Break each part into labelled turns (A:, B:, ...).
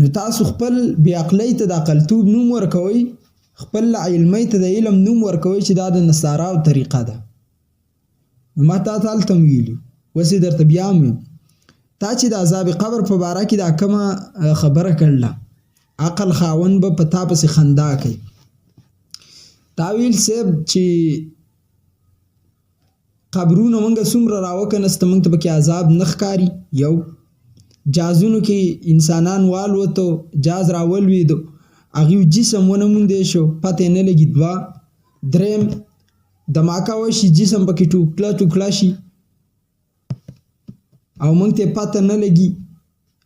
A: نو تاسو خپل بې عقلۍ ته د عقلتوب نوم ورکوئ، خپل علمۍ ته د علم نوم ورکوئ چې دا د نصاراو طریقه ده. نو ما تا ته هلته م ویلي، اوس یې درته بیا هم یم، تا چې د عذاب قبر په باره کې دا کومه خبره کړله، عقل خاوند به په تا پسې خندا کوي. تا ویل صاحب چې قبرونه مونږ څومره راوکنسته مونږ ته پکې عذاب نه ښکاري. یو جازونو کې انسانان والوتو، جاز راولوېدو، هغوی جسم ونه موندی شو، پته یې نه لګي. دوه دریم دماکه وشي، جسم پکې ټوکړه ټوکړه شي او مونږ ته پته نه لګي،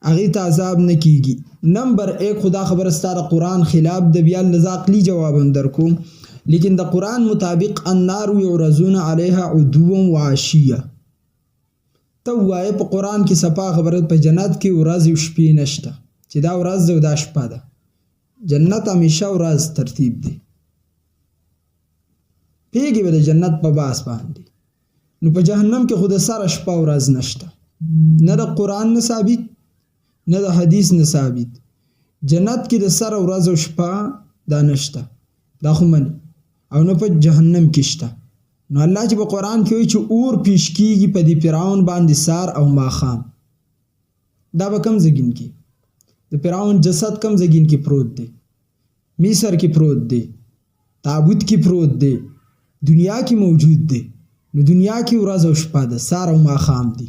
A: هغې ته عذاب نه کیږي. نمبر 1 خدا خبره ستا د قرآن خلاف ده، بیا لږ عقلي جواب هم در کوم، لیکن د قرآن مطابق النار یعرضون علیها عدوا وعشیه. ته ووایه په قرآن کې صفا خبره په جنت کې ورځ او شپې نشته، چې دا ورځ ده او دا شپه ده. جنت همیشه ورځ ترتیب دی، پیږي به د جنت په باس باندې. نو په جهنم کې خو د سره شپه ورځ نشته، نه د قرآن نه ثابت نه د حدیث نه ثابت. جنت کې د سره ورځ او شپه دا نشته، دا خو مني، او نه په جهنم کې شته. نو الله چې په قرآن کې وایي چې اور پیش کیږي په دې فرعون باندې سار او ماښام، دا به کم زګین کې د فرعون جسد کم زګین کې پروت دی، مصر کې پروت دی، تابوت کې پروت دی، دنیا کې موجود دی. نو دنیا کې ورځ او شپه ده، سار او ماښام دی.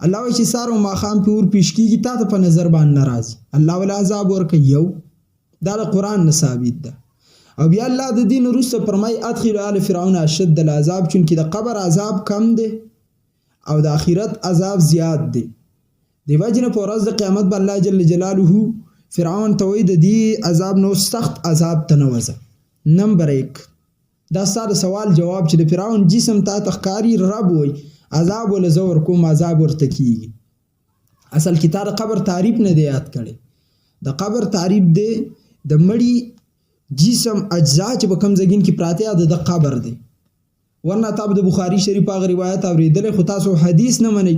A: الله وایي چې سار او ماښام په اور پیش کیږي، تا ته په نظر باندې نه راځي، الله ولا عذاب ورکوي. یو دا د قرآن نه ثابت ده. او بیا الله د دین وروسته فرمایي ادخل آل فرعون اشد العذاب، چونکې د قبر عذاب کم دی او د آخرت عذاب زیات دی. دی وجه نه په ورځ د قیامت به الله جل جلاله فرعون ته وایي د دې عذاب نو سخت عذاب ته نه وځه. نمبر 1 دا ستا د سوال جواب چې د فرعون جسم تا ته ښکاري، رب وایي عذاب وله زه ورکوم، عذاب ورته کیږي. اصل کې تا د قبر تعریف نه دی یاد کړی، د قبر تعریف دی د مړي جسم اجزا چې په کوم ځای کې پراته ده د قبر دی. ورنه تاسو د بخاری شریف هغه روایت اوریدلې، خو تاسو حدیث نه منئ.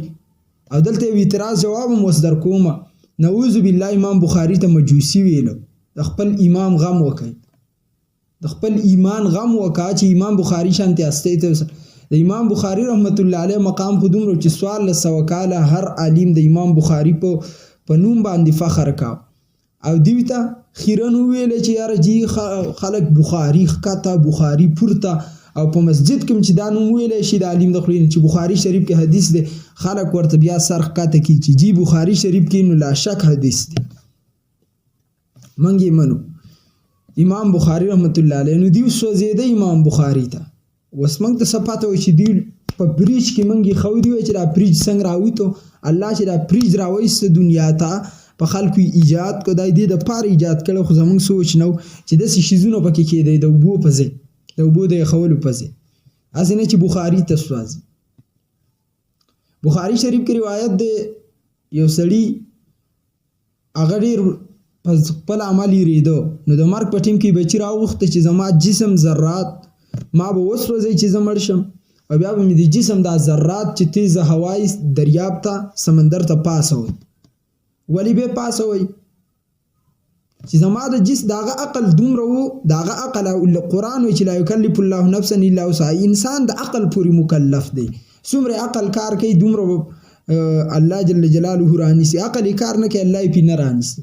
A: او دلته یو اعتراض جواب هم اوس در کومه، نعوذ بالله امام بخاری ته مجوسی ویلو. د خپل امام غم وکړي، د خپل ایمان غم وکړه چې امام بخاری شانته استه ته. د امام بخاری رحمت الله علیه مقام خو دومره چې سوال له 100 کاله هر عالم د امام بخاری په نوم باندې فخر کاو، او دوی ته خیرن ویل چې یاره جی خلک بخاری ښکته بخاری پورته، او په مسجد کې چې دا نوم ویل شي د عالم د خلین چې بخاری شریف کې حدیث دی، خلک ورته بیا سر ښکته کی چې جی بخاری شریف کې نو لا شک حدیث دی. منګي منو امام بخاری رحمت الله علیه، نو دیو سوځیده امام بخاری ته. وس موږ ته صفاته وي چې دی په بریج کې منګي خو دی چې دا بریج څنګه راوته، الله چې دا بریج راوېسته دنیا ته په خلکو ایجاد کو، دای دې د پاره ایجاد کړو، خو زمونږ سوچ نو چې داسې شیزونه پکې کېدی د اوبو په ځای، د اوبو د یخولو په ځای، هسې نه چې بخاري ته سوځي. بخاري شریف کې روایت دی یو سړي هغه ډېر په خپل عمل یریدو، نو د مرګ په ټیم کې بچي راوغوښته چې زما جسم ذرات ما به وسوځي چې زه مړ شم، او بیا به مې د جسم دا ذرات چې تیزه هوایي دریاب ته سمندر ته پاسوي. ولی به پاسوي چې زما د جسم داغه عقل دومره وو، داغه عقل او قرآن وی چې لا یکلف الله نفسا الا وسعها، انسان د عقل پورې مکلف دی. څومره عقل کار کوي دومره الله جل جلاله رانیسي، عقل کار نه کوي الله یې پې نه رانیسي.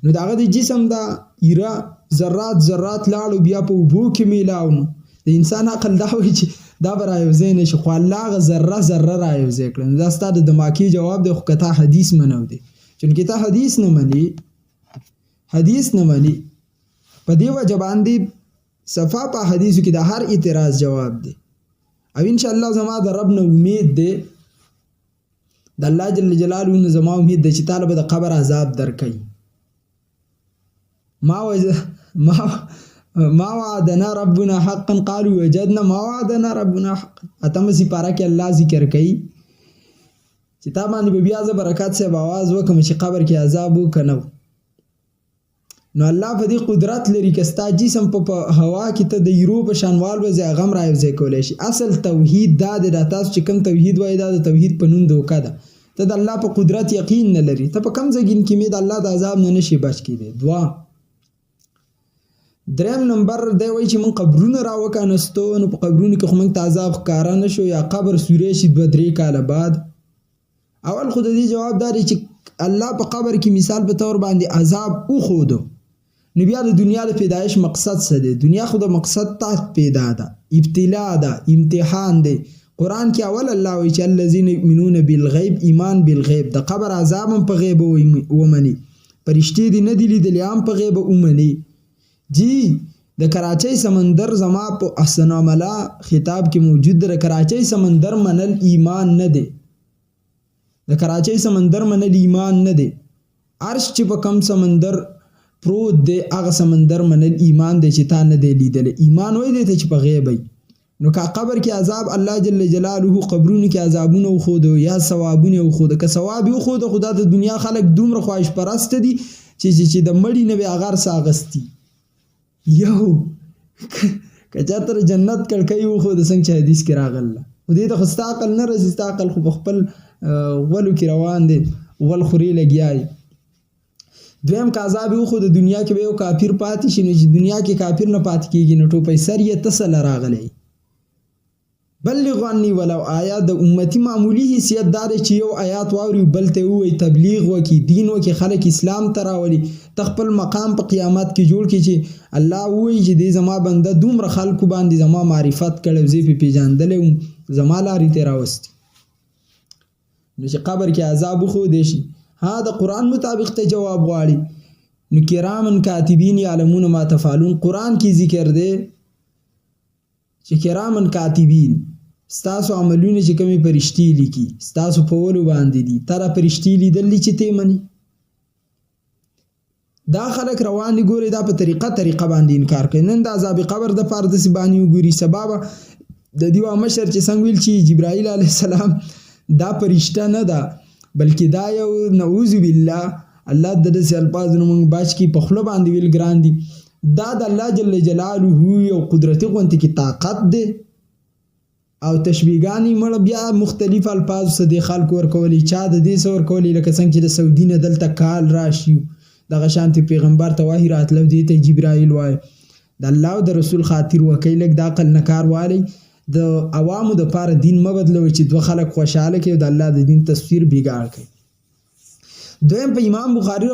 A: نو داغه د جسم دا ایره ذرات ذرات لاړو بیا په اوبو کې میلاو، نو د انسان عقل دا وایي چې دا به رايوځی نه شي، خو الله هغه ذره ذره رايوځی کړه. نو دا ستا د دماغي جواب دی، خو که تا حدیث منو دی، چونکې تا حدیث نه مني، حدیث نه مني، په دې وجه باندې صفا په حدیثو کې د هر اعتراض جواب دی. او انشاءالله زما د رب نه امید دی، د الله جل جلاله نه زما امید دی چې تعالی به د قبر عذاب درکوي. ما وعدنا ربنا حقا قالوا وجدنا ما وعدنا ربنا حقا. اتمه سپاره کې الله ذکر کوي چې تا باندې به بیا زه برکات صاحب आवाज وکم چې قبر کې عذاب وکنو. نو الله په دې قدرت لري که ستا جسم په هوا کې ته د یورو په شانوال وځي هغه رايوځي کولی شي. اصل توحید دا د تاسو چې کوم توحید وایي دا د توحید په نوم دوکه ده. ته د الله په قدرت یقین نه لري، ته په کم ځای کې د الله د عذاب نه نشي بچ کېدی. دوه، دریم نمبر دی وایي چې موږ قبرونه راوکانستو، نو په قبرونو کې خو موږ ته عذاب ښکاره نه شو، یا قبر سوری شي 2-3 کاله بعد. اول خو د دې جواب دا دی چې الله په قبر کې مثال په طور باندې عذاب وښودو، نو بیا د دنیا د پیدایش مقصد څه دی؟ دنیا خو د مقصد تحت پیدا ده، ابتلا ده، امتحان دی. قرآن کې اول الله وایي چې الذین یؤمنون بالغیب، ایمان بالغیب، د قبر عذاب هم په غیب ومني، فرشتې دې نه دي لیدلې هم په غیب ومني. جی د کراچۍ سمندر زما په احسنام الله خطاب کې موجود ده، د کراچۍ سمندر منل ایمان نه دی، د کراچۍ سمندر منل ایمان نه دی. عرش چې په کم سمندر پروت دی هغه سمندر منل ایمان دی چې تا نه دی لیدلی. ایمان وای دی ته چې په غیب وي. نو که قبر کې عذاب الله جل جلاله قبرونو کې عذابونه وښودو یا ثوابونه وښودو، که ثواب وښودو خدا د دنیا خلک دومره خواهش پرست دي چې د مړي نه به هغه څه اغستی. یو که چاته جنت کړکۍ وښودو څنګه چې حدیث کې راغله، خو دې ته خو ستا عقل نه راځي، ستا عقل خو په خپل غولو کې روان دی، غول خوري لګیا دی. دویم که عذاب وخو د دنیا کې به یو کافر پاتې شي، نو چې دنیا کې کافر نه پاتې کېږي نو ټوپۍ سر یې تسل راغلی. بلغ عني ولو آیات د امتی معمولی حیثیت دا دی چې یو آیات واوري بل ته ووایي، تبلیغ وکړي، دین وکړي، خلک اسلام ته راولي، خپل مقام په قیامت کې جوړ کړي چې الله ووایي چې دې زما بنده دومره خلکو باندې زما معرفت کړی، زه پې پېژندلی وم، زما لارې ته راوستي. نو چې قبر کې عذاب وښودی شي، ها د قرآن مطابق ته جواب غواړي، نو کرامن کاتبین یعلمون ما تفعلون. قرآن کې ذکر دی چې کرامن کاتبین ستاسو عملونه چې کومې فرشتې لیکي ستاسو په ولو باندې دي، تا دا فرشتې لیدلي چې ته مني. دا خلک روان دي ګوري دا په طریقه باندې انکار کوي. نن د عذاب قبر د پاره داسې باندې وګوري، سبا به د دیو مشر چې څنګه ویل چې جبرائیل علیه السلام دا فرشته نه ده بلکې دا یو نعوذ بالله الله د دې الفاظ نو موږ باج کی په خپل باندې ویل ګران دي. دا د الله جل جلاله یو قدرت غونته کی طاقت ده او تشبیهګانی مړ بیا مختلف الفاظ سره د خلکو ورکولي، چا د دې سور کولی لکه څنګه چې د سعودي نه دلته کال راشي دغه شانتي پیغمبر ته وحی راتلو دی ته جبرائیل وای. د الله او د رسول خاطر وکیل د عقل نکار والی د عوامو د پاره دین مبدلوي چې دوه خلک خوشاله کوي د الله د دین تصویر بیګار کوي. دویم په امام بخاری